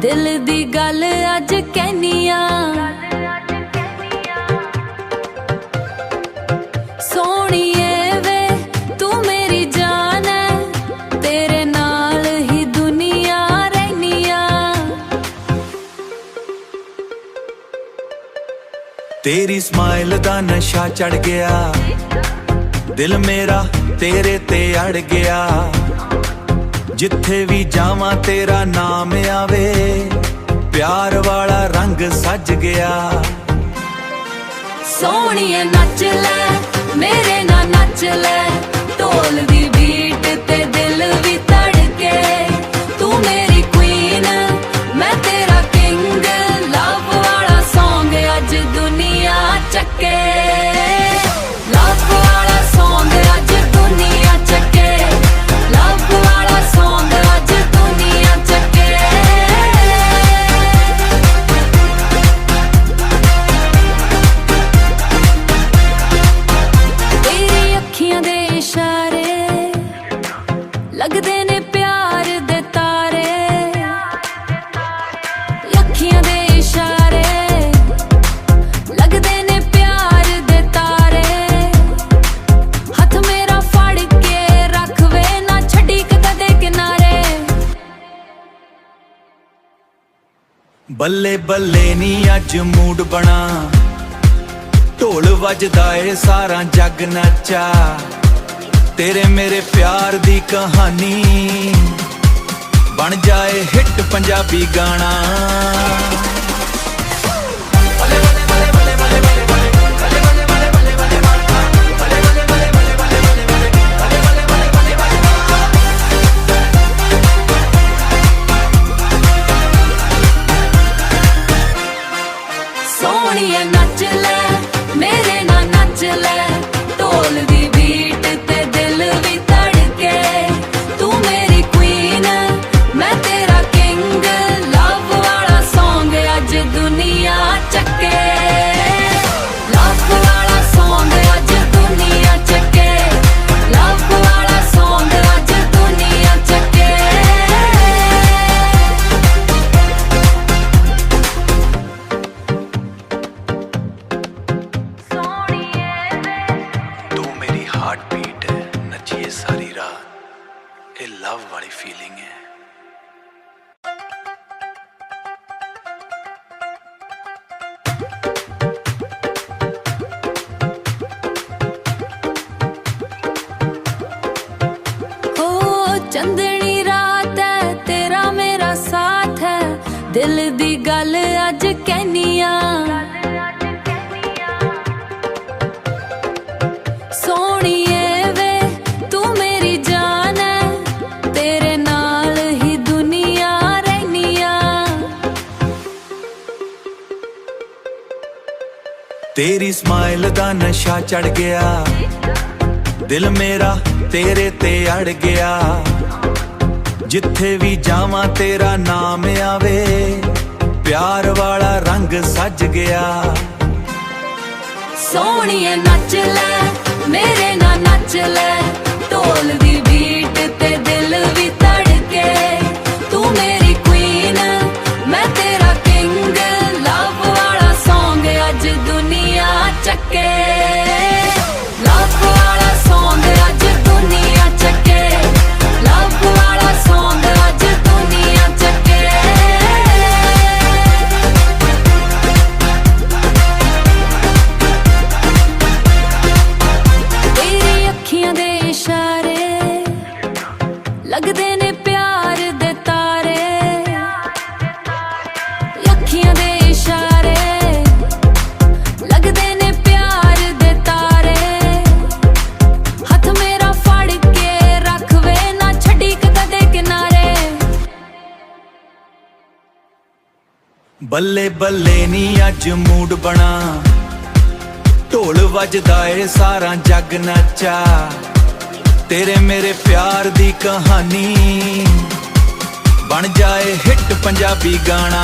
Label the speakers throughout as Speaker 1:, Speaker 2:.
Speaker 1: दिल दी गल अज कहनिया सोहणीए वे तू मेरी जान है तेरे नाल ही दुनिया रहनिया।
Speaker 2: तेरी स्माइल दा नशा चढ़ गया दिल मेरा तेरे ते अड़ गया जिथे भी जावां तेरा नाम आवे प्यार वाला रंग सज गया।
Speaker 1: सोहणीए नच ले मेरे ना नच ले ढोल दी बीट ते दिल भी धड़के तू मेरी क्वीन मैं तेरा किंग लव वाला सॉन्ग अज दुनिया चके लव वाला सॉन्ग अज दुनिया चके लव वाला सॉन्ग अज दुनिया चके। तेरी अखियां दे इशारे लगदे ने प्यार दे तारे अखियां दे इशारे लगदे ने प्यार दे तारे हथ मेरा फड़ के रख वे ना छड़ी कदे किनारे।
Speaker 2: बल्ले बल्ले नी अज मूड बना ढोल वजदा ए सारा जग नचा तेरे मेरे प्यार दी कहानी बन जाए हिट पंजाबी गाना।
Speaker 1: सोहणीए नच ले मेरे ना नच ले ढोल दी बीट ते दिल भी धड़के तू मेरी क्वीन मैं तेरा किंग लव वाला सॉन्ग अज दुनिया चके लव वाला सॉन्ग अज दुनिया चके लव वाला सॉन्ग अज दुनिया चके।
Speaker 2: तू मेरी हार्ट बीट है नचिए सारी रात ये लव वाली फीलिंग है।
Speaker 1: ओ चंदनी रात है तेरा मेरा साथ है दिल दी गल अज कहनिया सोहणीए वे तू मेरी जान है तेरे नाल ही दुनिया रहनिया।
Speaker 2: तेरी स्माइल दा नशा चढ़ गया दिल मेरा तेरे ते अड़ गया जिथे भी जावां तेरा नाम आवे प्यार वाला रंग सज गया।
Speaker 1: सोहणीए नच ले मेरे ना नच ले ढोल दी बीट ते दिल भी धड़के तू मेरी क्वीन मैं तेरा किंग लव वाला सॉन्ग अज दुनिया चके लव वाला सॉन्ग अज दुनिया चके लव वाला सॉन्ग अज दुनिया चके। तेरी अखियां दे इशारे लगदे ने प्यार दे तारे अखियां दे इशारे लगदे ने प्यार दे तारे हथ मेरा फड़ के रख वे ना छड़ी कदे किनारे।
Speaker 2: बल्ले बल्ले नी अज मूड बना ढोल वजदा ए सारा जग नचा तेरे मेरे प्यार दी कहानी बन जाए हिट पंजाबी गाना।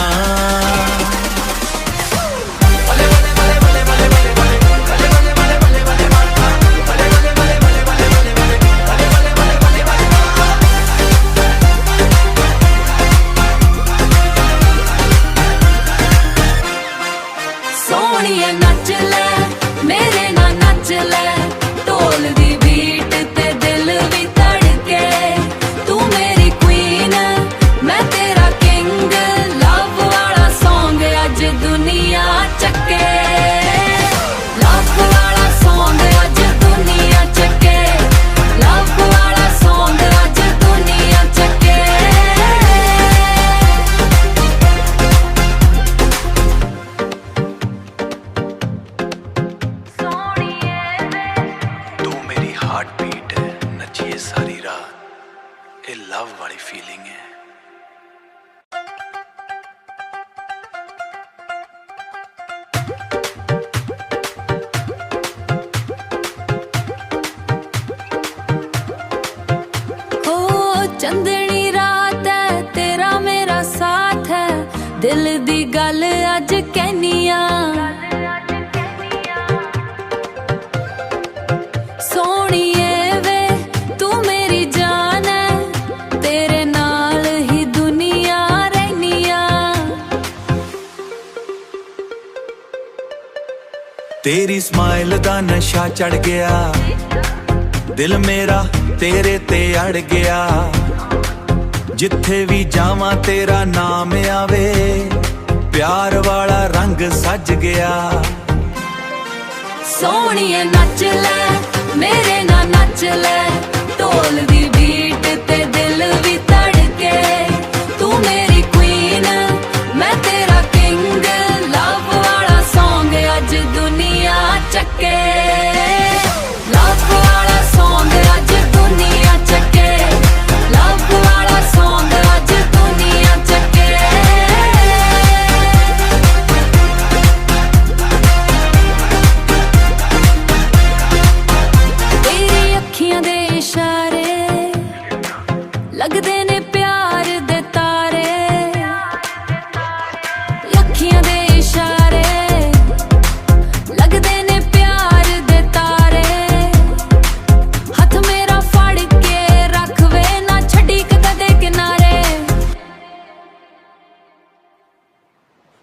Speaker 1: दिल दी गल अज कहनिया सोहणीए वे तू मेरी जान है तेरे नाल ही दुनिया रहनिया
Speaker 2: तेरी स्माइल दा नशा चढ़ गया दिल मेरा तेरे ते अड़ गया जिथे भी जावां तेरा नाम आवे प्यार वाला रंग सज गया
Speaker 1: सोहणीए नच ले मेरे ना नच ले ढोल दी बीट ते दिल भी धड़के तू मेरी क्वीन मैं तेरा किंग लव वाला सॉन्ग अज दुनिया चके लव वाला सॉन्ग अज दुनिया चके लव वाला सॉन्ग अज दुनिया चके तेरी अखियां दे इशारे लगदे ने प्यार दे तारे अखियां दे इशारे लगदे ने प्यार दे तारे हथ मेरा फड़ के रख वे ना छड़ी कदे किनारे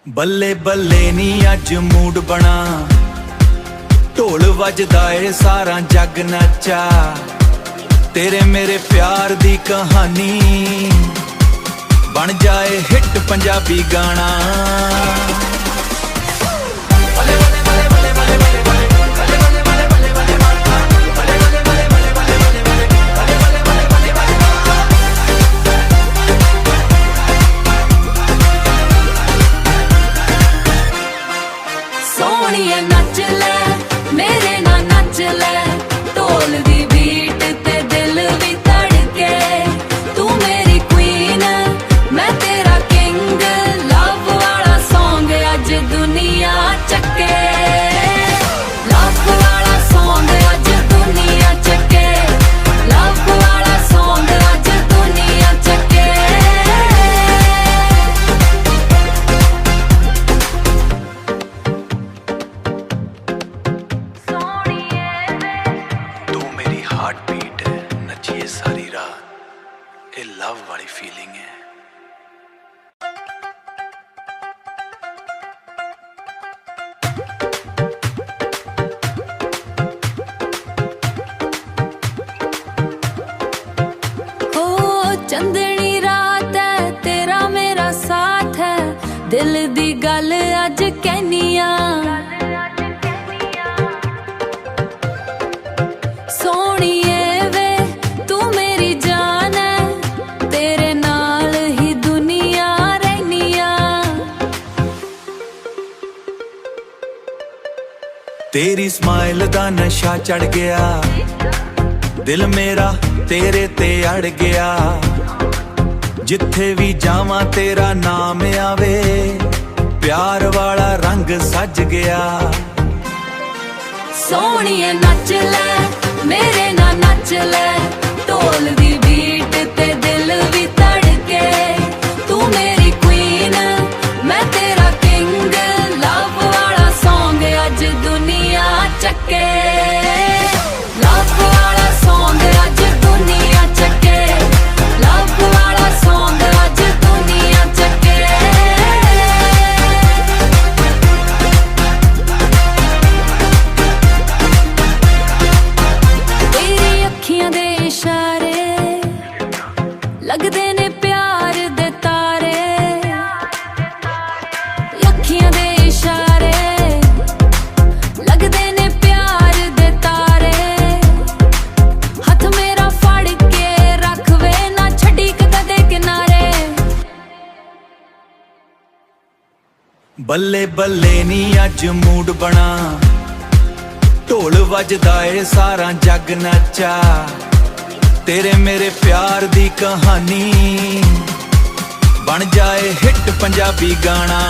Speaker 2: बल्ले बल्ले नी अज मूड बना ढोल वजदा ए सारा जग नचा तेरे मेरे प्यार दी कहानी बन जाए हिट पंजाबी गाना
Speaker 1: सोहणीए नच ले मेरे ना नच ले ढोल दी बीट ते दिल भी धड़के तू मेरी क्वीन मैं तेरा किंग लव वाला सॉन्ग अज दुनिया चके लव वाला सॉन्ग अज दुनिया चके लव वाला सॉन्ग अज दुनिया चके
Speaker 2: तू मेरी हार्ट बीट है नचिए सारी रात ये लव वाली फीलिंग है
Speaker 1: हो चंदनी रात है तेरा मेरा साथ है दिल दी गल अज कहनिया सोहणीए वे तू मेरी जान है तेरे नाल ही दुनिया रहनिया
Speaker 2: तेरी स्माइल दा नशा चढ़ गया दिल मेरा तेरे ते अड़ गया जिथे भी जावां तेरा नाम आवे प्यार वाला रंग सज गया
Speaker 1: सोहणीए नच ले मेरे ना नच ले ढोल दी बीट ते दिल भी धड़के तू मेरी क्वीन मैं तेरा किंग लव वाला सॉन्ग अज दुनिया चके लव वाला सॉन्ग अज दुनिया चके लव वाला सॉन्ग अज दुनिया चके तेरी अखियां दे इशारे लगदे ने प्यार दे तारे अखियां दे इशारे लगदे ने प्यार दे तारे हथ मेरा फड़ के रख वे ना छड़ी कदे किनारे
Speaker 2: बल्ले बल्ले नी अज मूड बना ढोल वजदा ए सारा जग नचा तेरे मेरे प्यार दी कहानी बन जाए हिट पंजाबी गाना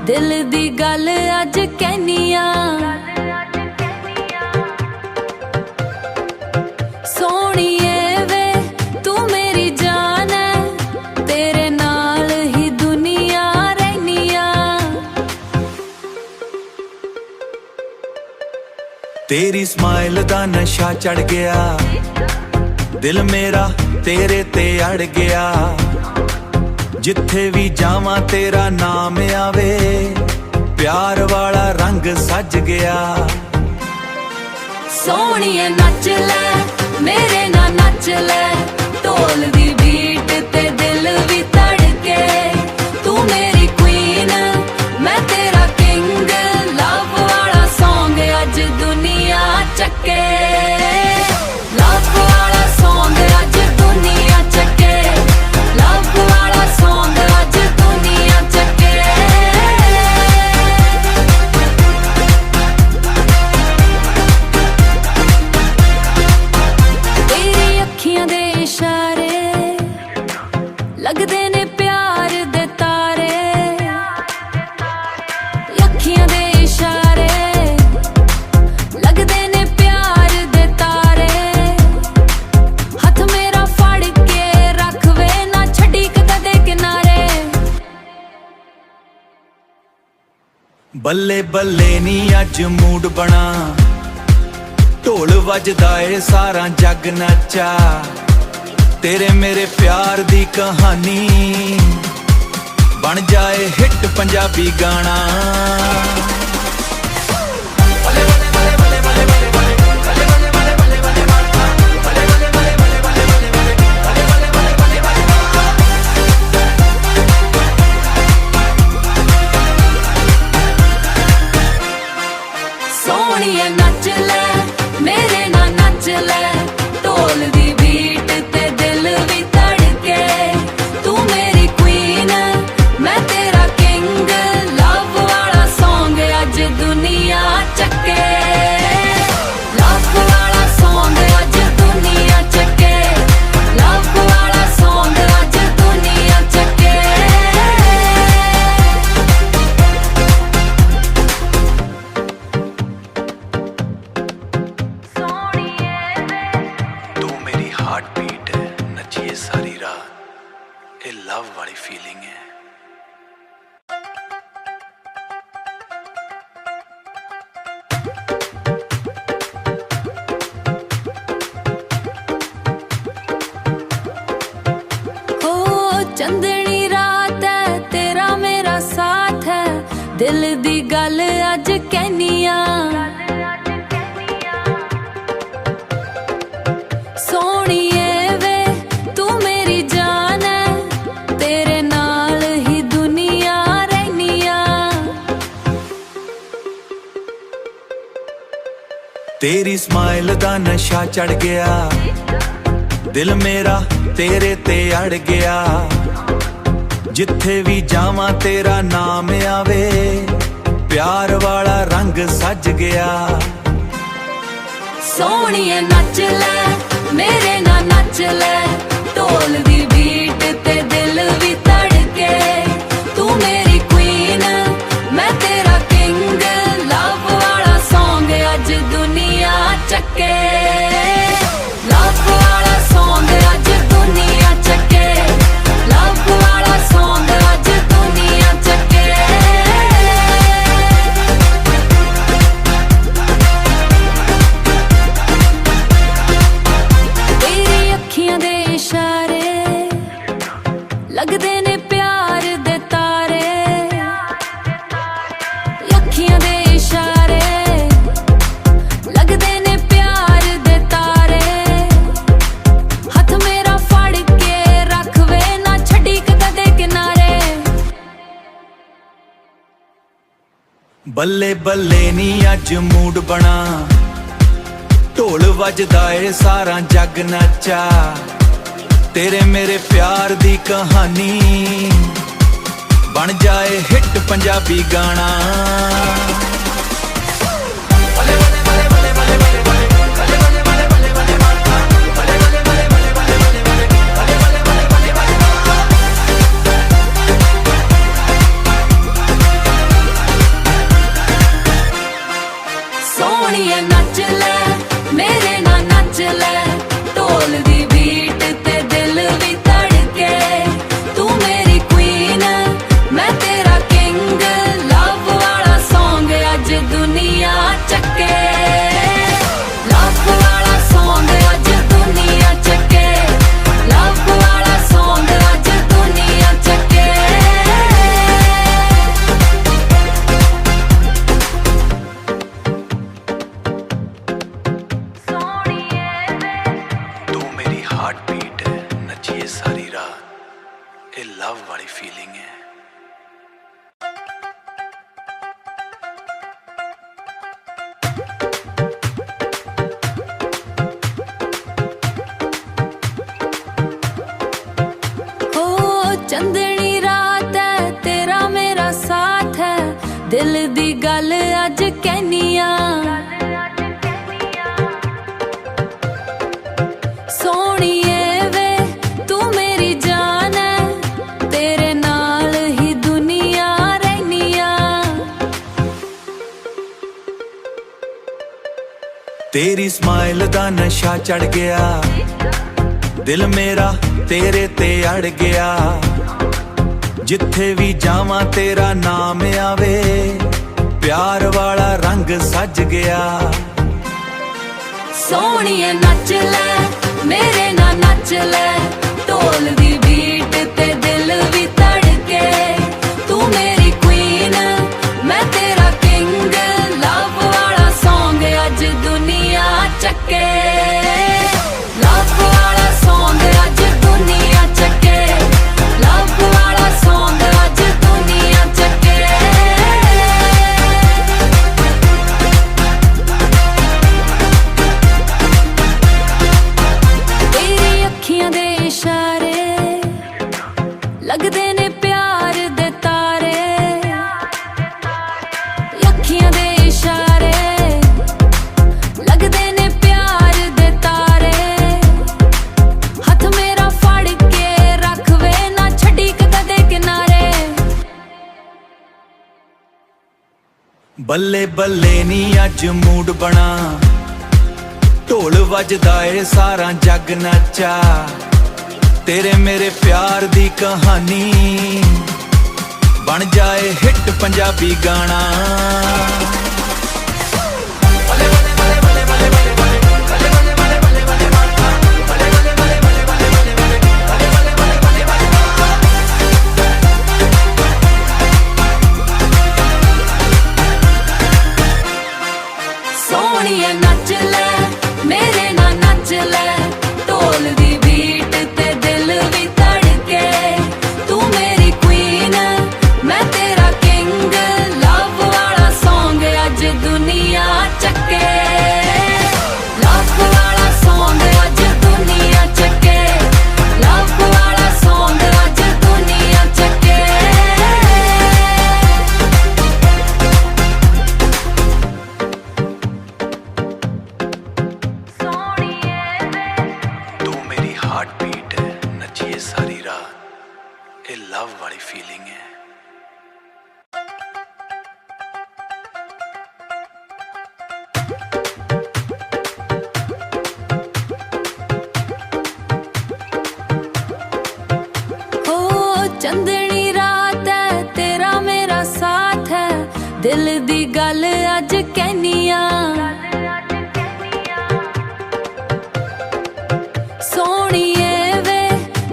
Speaker 1: दिल दी गल अज कहनिया सोहणीए वे तू मेरी जान है तेरे नाल ही दुनिया रहनिया
Speaker 2: तेरी स्माइल दा नशा चढ़ गया दिल मेरा तेरे ते अड़ गया जिथे भी जावां तेरा नाम आवे प्यार वाला रंग सज गया
Speaker 1: सोहणीए नच ले मेरे ना नच ले ढोल दी बीट ते दिल भी धड़के तू मेरी क्वीन मैं तेरा किंग लव वाला सॉन्ग अज दुनिया चके लव वाला सॉन्ग अज दुनिया चके लव वाला सॉन्ग अज दुनिया चके तेरी अखियां दे इशारे लगदे ने प्यार दे तारे अखियां दे इशारे लगदे ने प्यार दे तारे हथ मेरा फड़ के रख वे ना छड़ी कदे किनारे
Speaker 2: बल्ले बल्ले नी अज मूड बना ढोल वजदा ए सारा जग नचा तेरे मेरे प्यार दी कहानी बन जाए हिट पंजाबी गाना
Speaker 1: सोहणीए नच ले मेरे ना नच ले ढोल दी बीट ते दिल भी धड़के तू मेरी क्वीन मैं तेरा किंग लव वाला सॉन्ग अज दुनिया चके लव वाला सॉन्ग अज दुनिया चके लव वाला सॉन्ग अज दुनिया चके
Speaker 2: तू मेरी हार्ट बीट है नचिए सारी रात ये लव वाली फीलिंग है
Speaker 1: ओ चंदनी रात है तेरा मेरा साथ है दिल दी गल अज कहनिया सोहणीए वे तू मेरी जान है तेरे नाल ही दुनिया रहनिया
Speaker 2: तेरी स्माइल दा नशा चढ़ गया दिल मेरा तेरे ते अड़ गया जिथे भी जावां तेरा नाम आवे प्यार वाला रंग सज गया
Speaker 1: सोहणीए नच ले मेरे ना नच ले ढोल दी बीट ते दिल भी धड़के तू मेरी क्वीन मैं तेरा किंग लव वाला सॉन्ग अज दुनिया चके लव वाला सॉन्ग अज दुनिया चके लव वाला सॉन्ग अज दुनिया चके तेरी अखियां दे इशारे लगदे ने प्यार दे तारे अखियां दे इशारे लगदे ने प्यार दे तारे हथ मेरा फड़ के रख वे ना छड़ी कदे किनारे
Speaker 2: बल्ले बल्ले नी अज मूड बना ढोल वजदा ए सारा जग नचा तेरे मेरे प्यार दी कहानी बन जाए हिट पंजाबी गाना
Speaker 1: दिल दी गल अज कहनिया सोहणीए वे तू मेरी जान है तेरे नाल ही दुनिया रहनिया
Speaker 2: तेरी स्माइल दा नशा चढ़ गया दिल मेरा तेरे ते अड़ गया जिथे भी जावां तेरा नाम आवे प्यार वाला रंग सज गया
Speaker 1: सोहणीए नच ले मेरे ना नच ले ढोल दी बीट ते दिल भी धड़के तू मेरी क्वीन मैं तेरा किंग लव वाला सॉन्ग अज दुनिया चके लव वाला सॉन्ग अज दुनिया चके लव वाला सॉन्ग अज दुनिया चके तेरी अखियां दे इशारे लगदे ने प्यार दे तारे अखियां दे इशारे लगदे ने प्यार दे तारे हथ मेरा फड़ के रख वे ना छड्डी कदे किनारे
Speaker 2: बल्ले बल्ले नी अज मूड बना ढोल वजदा ए सारा जग नचा तेरे मेरे प्यार दी कहानी बन जाए हिट पंजाबी गाना
Speaker 1: सोहणीए नच ले मेरे ना नच ले ढोल दी बीट ते दिल भी धड़के तू मेरी क्वीन मैं तेरा किंग लव वाला सॉन्ग अज दुनिया चके लव वाला सॉन्ग अज दुनिया चके लव वाला सॉन्ग अज दुनिया चके
Speaker 2: तू मेरी हार्ट बीट है नचिए सारी रात ये लव वाली फीलिंग है
Speaker 1: हो चंदनी रात है तेरा मेरा साथ है दिल दी गल अज कहनिया सोहणीए वे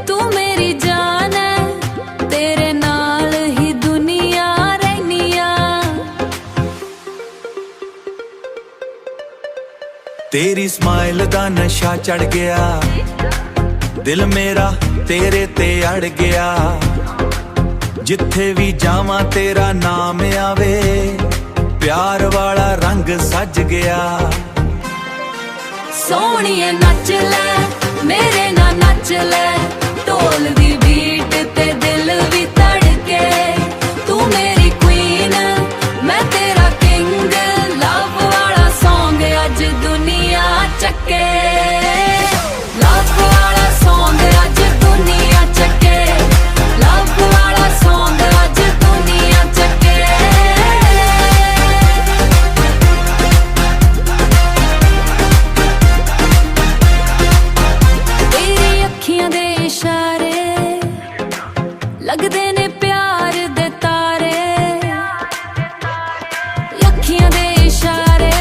Speaker 1: तू मेरी जान है तेरे नाल ही दुनिया रहनिया
Speaker 2: तेरी स्माइल दा नशा चढ़ गया दिल मेरा तेरे ते अड़ गया जिथे भी जावां तेरा नाम आवे प्यार वाला रंग सज गया
Speaker 1: सोहणीए नच ले मेरे ना नच ले ढोल दी बीट ते दिल भी धड़के तू मेरी क्वीन मैं तेरा किंग लव वाला सॉन्ग अज दुनिया चके लव वाला सॉन्ग अज दुनिया चके लव वाला सॉन्ग अज दुनिया चके तेरी अखियां दे इशारे लगदे ने प्यार दे तारे अखियां दे इशारे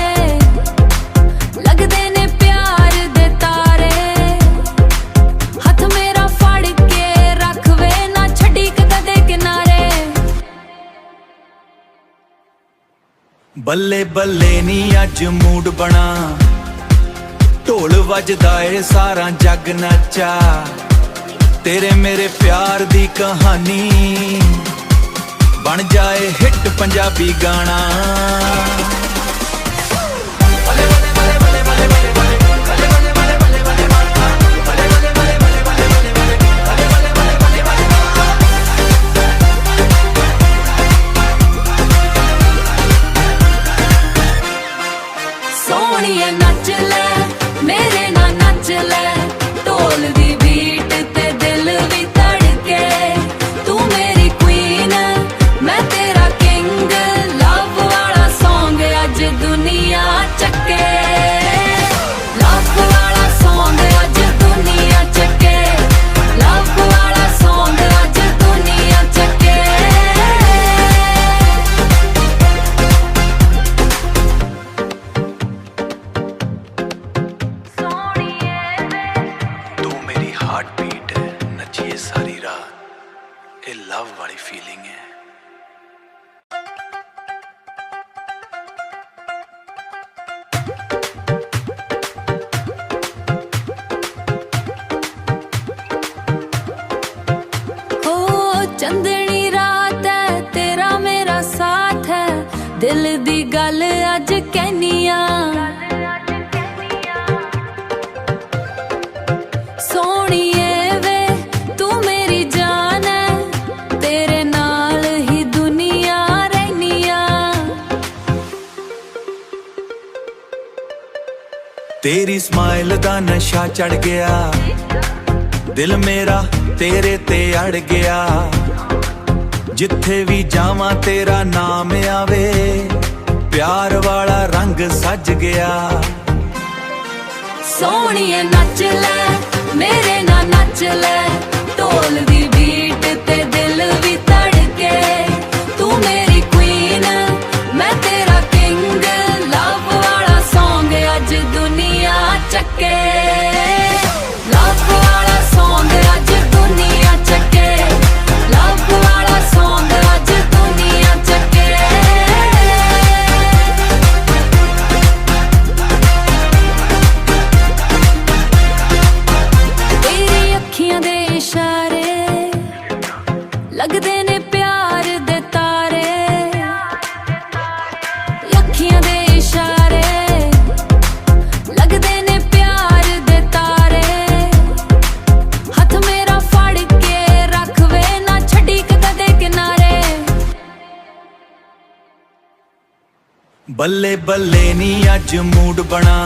Speaker 1: लगदे ने प्यार दे तारे हथ मेरा फड़ के रख वे ना छड्डी कदे किनारे
Speaker 2: बल्ले बल्ले नी अज मूड बना ढोल वजदा ए सारा जग नचा तेरे मेरे प्यार दी कहानी बन जाए हिट पंजाबी गाना
Speaker 1: दिल दी गल अज कहनिया सोहणीए वे तू मेरी जान है तेरे नाल ही दुनिया रहनिया
Speaker 2: तेरी स्माइल दा नशा चढ़ गया दिल मेरा तेरे ते अड़ गया जिथे भी जावां तेरा नाम आवे प्यार वाला रंग सज गया
Speaker 1: सोहणीए नच ले मेरे नाल नच ले ढोल दी बीट ते दिल भी धड़के तू मेरी क्वीन मैं तेरा किंग लव वाला सॉन्ग अज दुनिया चके लव वाला सॉन्ग अज दुनिया चके लव वाला सॉन्ग अज दुनिया चके तेरी अखियां दे इशारे लगदे ने प्यार दे तारे अखियां दे इशारे लगदे ने प्यार दे तारे हथ मेरा फड़ के रख वे ना छड्डी कदे किनारे
Speaker 2: बल्ले बल्ले नी अज मूड बना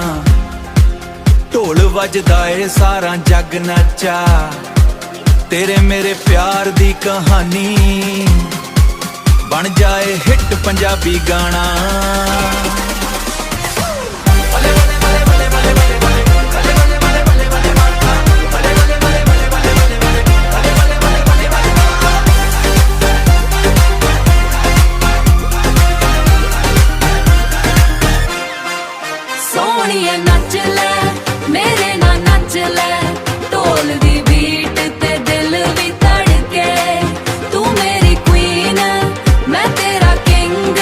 Speaker 2: ढोल वजदा ए सारा जग नचा तेरे मेरे प्यार दी कहानी बन जाए हिट पंजाबी गाना
Speaker 1: सोहणीए नच ले मेरे नाल नच ले ढोल दी बीट ते दिल भी धड़के तू मेरी क्वीन मैं तेरा किंग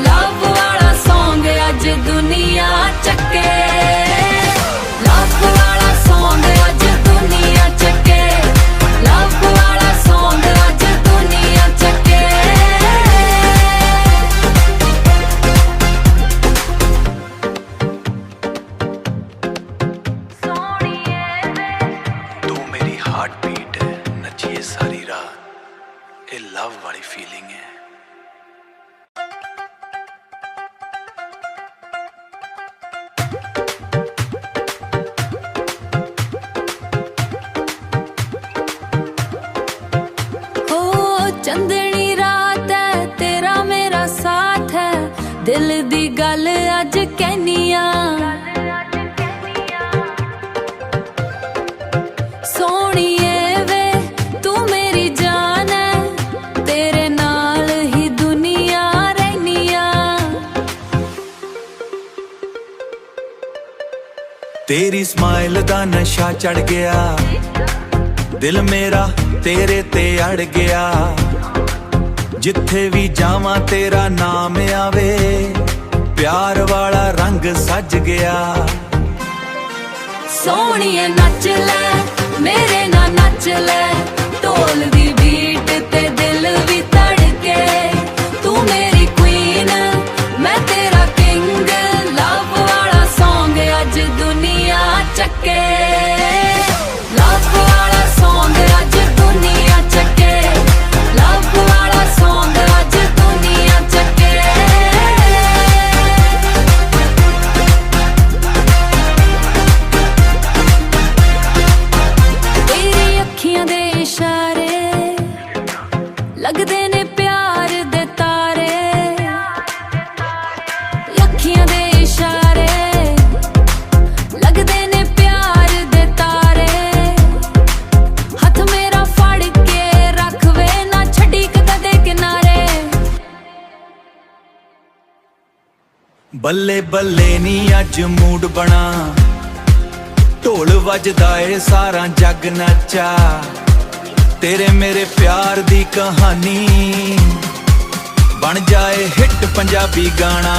Speaker 1: लव वाला सॉन्ग अज दुनिया चके लव वाला सॉन्ग अज दुनिया चके लव वाला सॉन्ग अज दुनिया चके
Speaker 2: तू मेरी हार्ट बीट है नचिए सारी रात ये लव वाली फीलिंग है
Speaker 1: हो चंदनी रात है तेरा मेरा साथ है दिल दी गल अज कहनिया सोहणीए वे तू मेरी जान है तेरे नाल ही दुनिया रहनिया
Speaker 2: तेरी स्माइल दा नशा चढ़ गया दिल मेरा तेरे ते अड़ गया जिथे भी जावां तेरा नाम आवे प्यार वाला रंग सज गया
Speaker 1: सोहणीए नच ले मेरे नाल नच ले ढोल दी बीट ते दिल भी धड़के तू मेरी क्वीन मैं तेरा किंग लव वाला सॉन्ग अज दुनिया चके लव वाला सॉन्ग अज दुनिया चके लव वाला सॉन्ग अज दुनिया चके तेरी अखियां दे इशारे लगदे ने प्यार दे तारे अखियां दे इशारे लगदे ने प्यार दे तारे हथ मेरा फड़ के रख वे ना छड्डी कदे किनारे
Speaker 2: बल्ले बल्ले नी अज मूड बना ढोल वजदा ए सारा जग नचा तेरे मेरे प्यार दी कहानी बन जाए हिट पंजाबी गाना